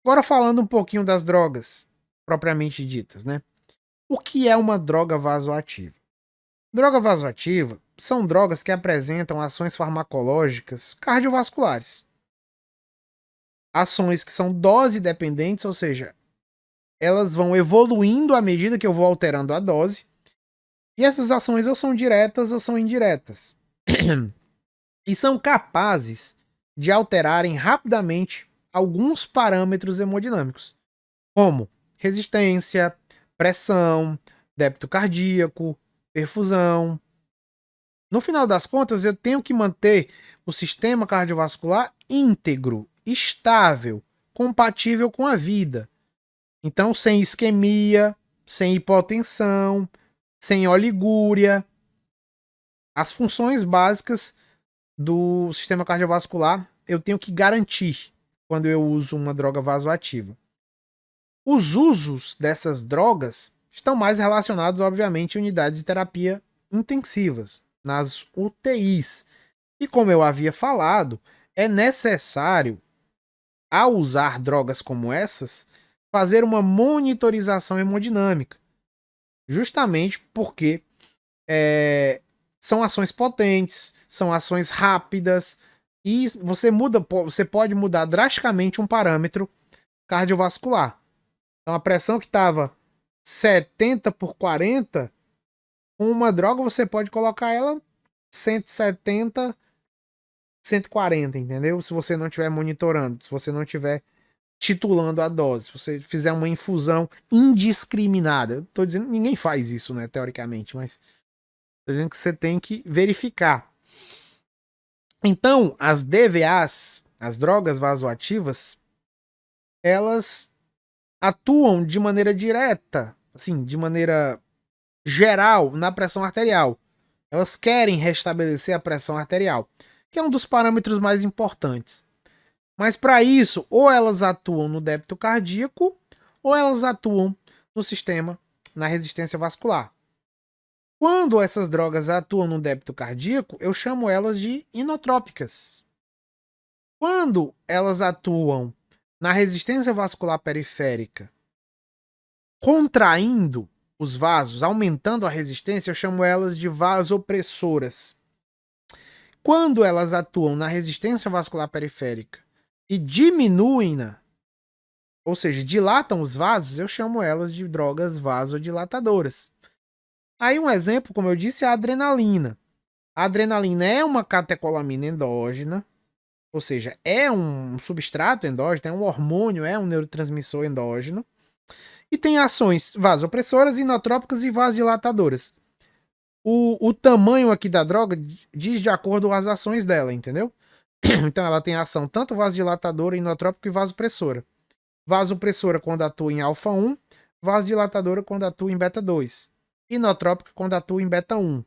Agora falando um pouquinho das drogas propriamente ditas, né? O que é uma droga vasoativa? Droga vasoativa são drogas que apresentam ações farmacológicas cardiovasculares. Ações que são dose dependentes, ou seja, elas vão evoluindo à medida que eu vou alterando a dose. E essas ações ou são diretas ou são indiretas. E são capazes de alterarem rapidamente alguns parâmetros hemodinâmicos, como resistência, pressão, débito cardíaco, perfusão. No final das contas, eu tenho que manter o sistema cardiovascular íntegro, estável, compatível com a vida. Então, sem isquemia, sem hipotensão, sem oligúria. As funções básicas do sistema cardiovascular eu tenho que garantir quando eu uso uma droga vasoativa. Os usos dessas drogas estão mais relacionados, obviamente, a unidades de terapia intensivas, nas UTIs. E como eu havia falado, é necessário, ao usar drogas como essas, fazer uma monitorização hemodinâmica, justamente porque são ações potentes, são ações rápidas e você pode mudar drasticamente um parâmetro cardiovascular. Então a pressão que estava 70 por 40, com uma droga você pode colocar ela 170, 140, entendeu? Se você não estiver monitorando, se você não estiver titulando a dose, se você fizer uma infusão indiscriminada. Eu tô dizendo, ninguém faz isso, né, teoricamente, mas tô dizendo que você tem que verificar. Então, as DVAs, as drogas vasoativas, elas atuam de maneira direta, assim, de maneira geral na pressão arterial. Elas querem restabelecer a pressão arterial, que é um dos parâmetros mais importantes. Mas para isso, ou elas atuam no débito cardíaco, ou elas atuam no sistema, na resistência vascular. Quando essas drogas atuam no débito cardíaco, eu chamo elas de inotrópicas. Quando elas atuam na resistência vascular periférica, contraindo os vasos, aumentando a resistência, eu chamo elas de vasopressoras. Quando elas atuam na resistência vascular periférica e diminuem-na, ou seja, dilatam os vasos, eu chamo elas de drogas vasodilatadoras. Aí um exemplo, como eu disse, é a adrenalina. A adrenalina é uma catecolamina endógena, ou seja, é um substrato endógeno, é um hormônio, é um neurotransmissor endógeno, e tem ações vasopressoras, inotrópicas e vasodilatadoras. O tamanho aqui da droga diz de acordo com as ações dela, entendeu? Então ela tem ação tanto vasodilatadora, inotrópica e vasopressora. Vasopressora quando atua em alfa 1, vasodilatadora quando atua em beta 2, inotrópica quando atua em beta 1.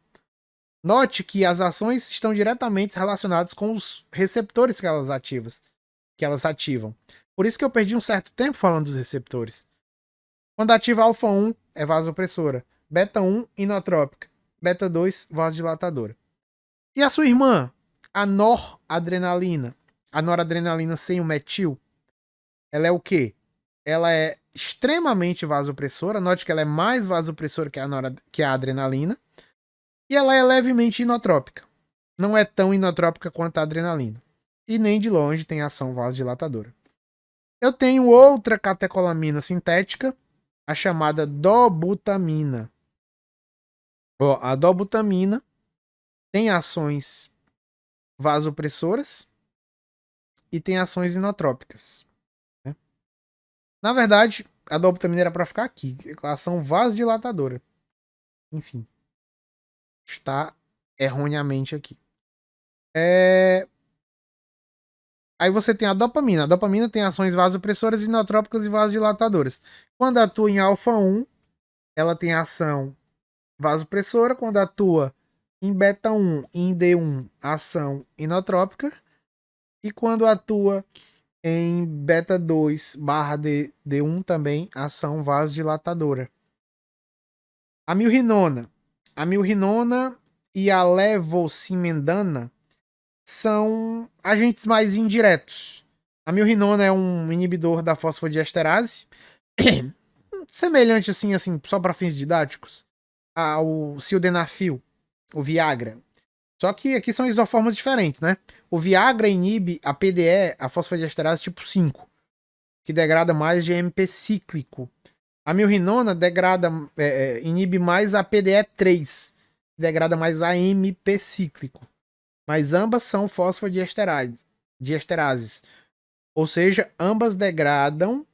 Note que as ações estão diretamente relacionadas com os receptores que elas ativam. Por isso que eu perdi um certo tempo falando dos receptores. Quando ativa alfa 1 é vasopressora, beta 1 inotrópica, beta 2 vasodilatadora. E a sua irmã, a noradrenalina, a noradrenalina sem o metil, ela é o quê? Ela é extremamente vasopressora, note que ela é mais vasopressora que a adrenalina, e ela é levemente inotrópica. Não é tão inotrópica quanto a adrenalina. E nem de longe tem ação vasodilatadora. Eu tenho outra catecolamina sintética, a chamada dobutamina. A dobutamina tem ações vasopressoras e tem ações inotrópicas. Né? Na verdade, a dobutamina era para ficar aqui, a ação vasodilatadora. Enfim, está erroneamente aqui. Aí você tem a dopamina. A dopamina tem ações vasopressoras, inotrópicas e vasodilatadoras. Quando atua em alfa 1, ela tem ação vasopressora. Quando atua em beta 1 e em D1, ação inotrópica. E quando atua em beta 2 barra D1 também, ação vasodilatadora. A milrinona. A milrinona e a levocimendana são agentes mais indiretos. A milrinona é um inibidor da fosfodiesterase, semelhante assim, só para fins didáticos, ao sildenafil, o Viagra. Só que aqui são isoformas diferentes, né? O Viagra inibe a PDE, a fosfodiesterase tipo 5, que degrada mais GMP cíclico. A milrinona inibe mais a PDE3, que degrada mais AMP cíclico. Mas ambas são fosfodiesterases. Ou seja, ambas degradam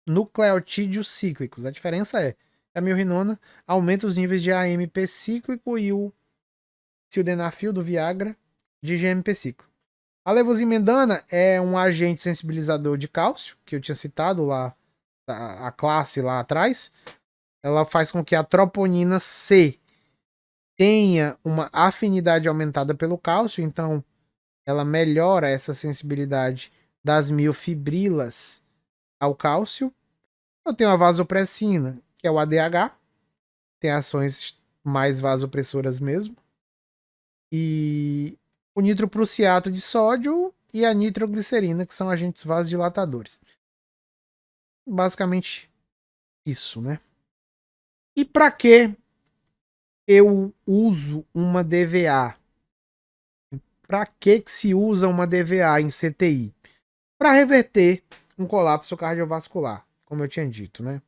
nucleotídeos cíclicos. A diferença é que a milrinona aumenta os níveis de AMP cíclico e o sildenafil do Viagra de GMP cíclico. A levosimendana é um agente sensibilizador de cálcio, que eu tinha citado lá, a classe lá atrás. Ela faz com que a troponina C tenha uma afinidade aumentada pelo cálcio, então ela melhora essa sensibilidade das miofibrilas ao cálcio. Eu tenho a vasopressina, que é o ADH, tem ações mais vasopressoras mesmo. E o nitroprussiato de sódio e a nitroglicerina, que são agentes vasodilatadores. Basicamente isso, né? E para que eu uso uma DVA? Para que se usa uma DVA em CTI? Para reverter um colapso cardiovascular, como eu tinha dito, né?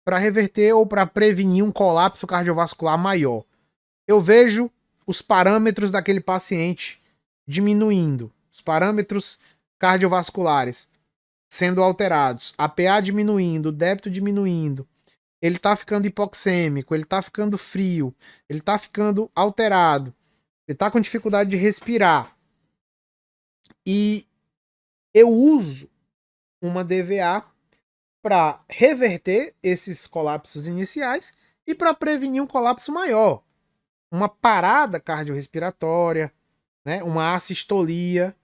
Para reverter ou para prevenir um colapso cardiovascular maior. Eu vejo os parâmetros daquele paciente diminuindo, os parâmetros cardiovasculares sendo alterados, a PA diminuindo, o débito diminuindo, ele tá ficando hipoxêmico, ele tá ficando frio, ele tá ficando alterado, ele tá com dificuldade de respirar. E eu uso uma DVA para reverter esses colapsos iniciais e para prevenir um colapso maior, uma parada cardiorrespiratória, né, uma assistolia,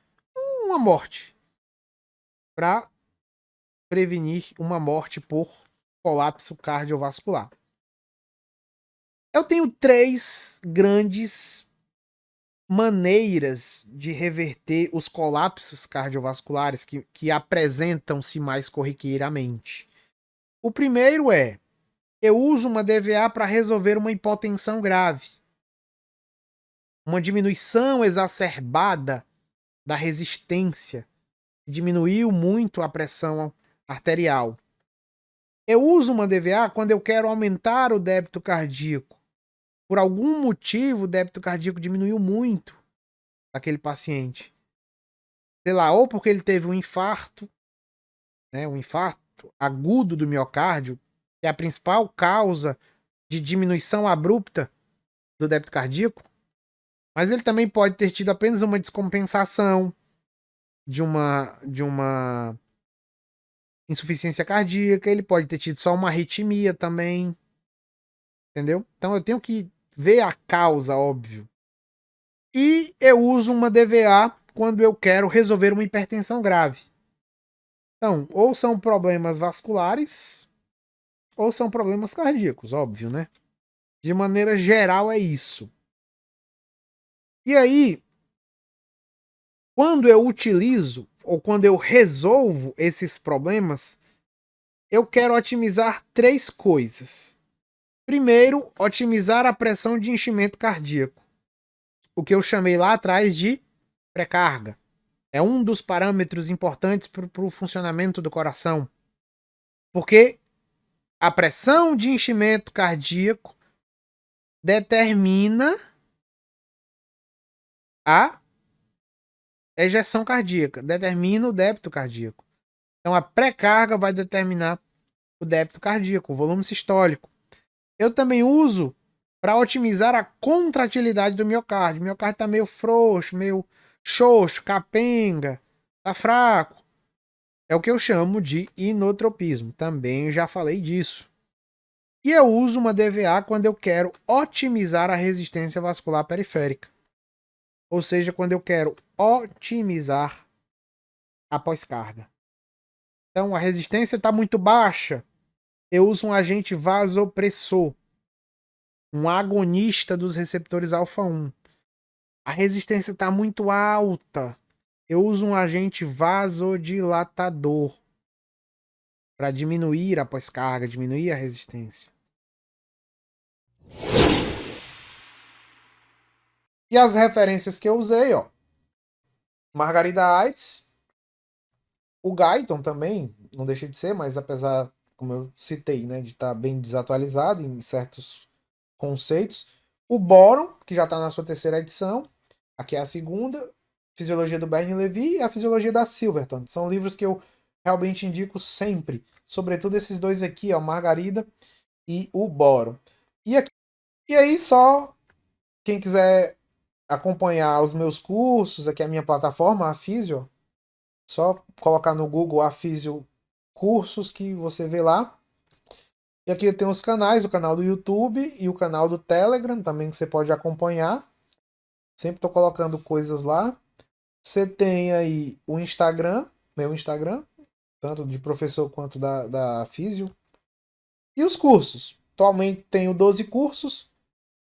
uma morte, para prevenir uma morte por colapso cardiovascular. Eu tenho 3 grandes maneiras de reverter os colapsos cardiovasculares que apresentam-se mais corriqueiramente. O primeiro é, eu uso uma DVA para resolver uma hipotensão grave, uma diminuição exacerbada da resistência, diminuiu muito a pressão arterial. Eu uso uma DVA quando eu quero aumentar o débito cardíaco. Por algum motivo, o débito cardíaco diminuiu muito daquele paciente. Sei lá, ou porque ele teve um infarto, né, um infarto agudo do miocárdio, que é a principal causa de diminuição abrupta do débito cardíaco, mas ele também pode ter tido apenas uma descompensação de uma insuficiência cardíaca, ele pode ter tido só uma arritmia também, entendeu? Então eu tenho que ver a causa, óbvio. E eu uso uma DVA quando eu quero resolver uma hipertensão grave. Então, ou são problemas vasculares, ou são problemas cardíacos, óbvio, né? De maneira geral é isso. E aí, quando eu utilizo ou quando eu resolvo esses problemas, eu quero otimizar 3 coisas. Primeiro, otimizar a pressão de enchimento cardíaco, o que eu chamei lá atrás de pré-carga. É um dos parâmetros importantes para o funcionamento do coração, porque a pressão de enchimento cardíaco determina a ejeção cardíaca, determina o débito cardíaco. Então a pré-carga vai determinar o débito cardíaco, o volume sistólico. Eu também uso para otimizar a contratilidade do miocárdio. O miocárdio está meio frouxo, meio xoxo, capenga, tá fraco. É o que eu chamo de inotropismo. Também já falei disso. E eu uso uma DVA quando eu quero otimizar a resistência vascular periférica. Ou seja, quando eu quero otimizar a pós-carga. Então a resistência está muito baixa. Eu uso um agente vasopressor, um agonista dos receptores alfa-1. A resistência está muito alta. Eu uso um agente vasodilatador para diminuir a pós-carga, diminuir a resistência. E as referências que eu usei, ó. Margarida Aires, o Guyton também, não deixa de ser, mas apesar, como eu citei, né, de estar bem desatualizado em certos conceitos. O Boron, que já está na sua terceira edição, aqui é a segunda, Fisiologia do Bernie Levy e a Fisiologia da Silverton. São livros que eu realmente indico sempre, sobretudo esses dois aqui, ó, Margarida e o Boron. E, aqui, e aí só quem quiser acompanhar os meus cursos, aqui é a minha plataforma, a Fisio, só colocar no Google a Fisio Cursos que você vê lá. E aqui tem os canais, o canal do YouTube e o canal do Telegram também que você pode acompanhar. Sempre estou colocando coisas lá. Você tem aí o Instagram, meu Instagram, tanto de professor quanto da Físio. E os cursos. Atualmente tenho 12 cursos.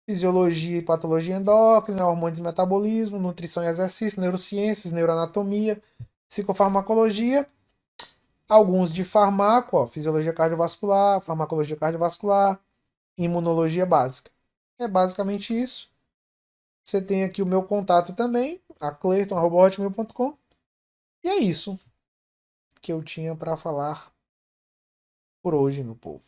Fisiologia e patologia endócrina, hormônios e metabolismo, nutrição e exercício, neurociências, neuroanatomia, psicofarmacologia, alguns de farmaco, ó, fisiologia cardiovascular, farmacologia cardiovascular, imunologia básica. É basicamente isso. Você tem aqui o meu contato também, a cleiton.hotmail.com. E é isso que eu tinha para falar por hoje, meu povo.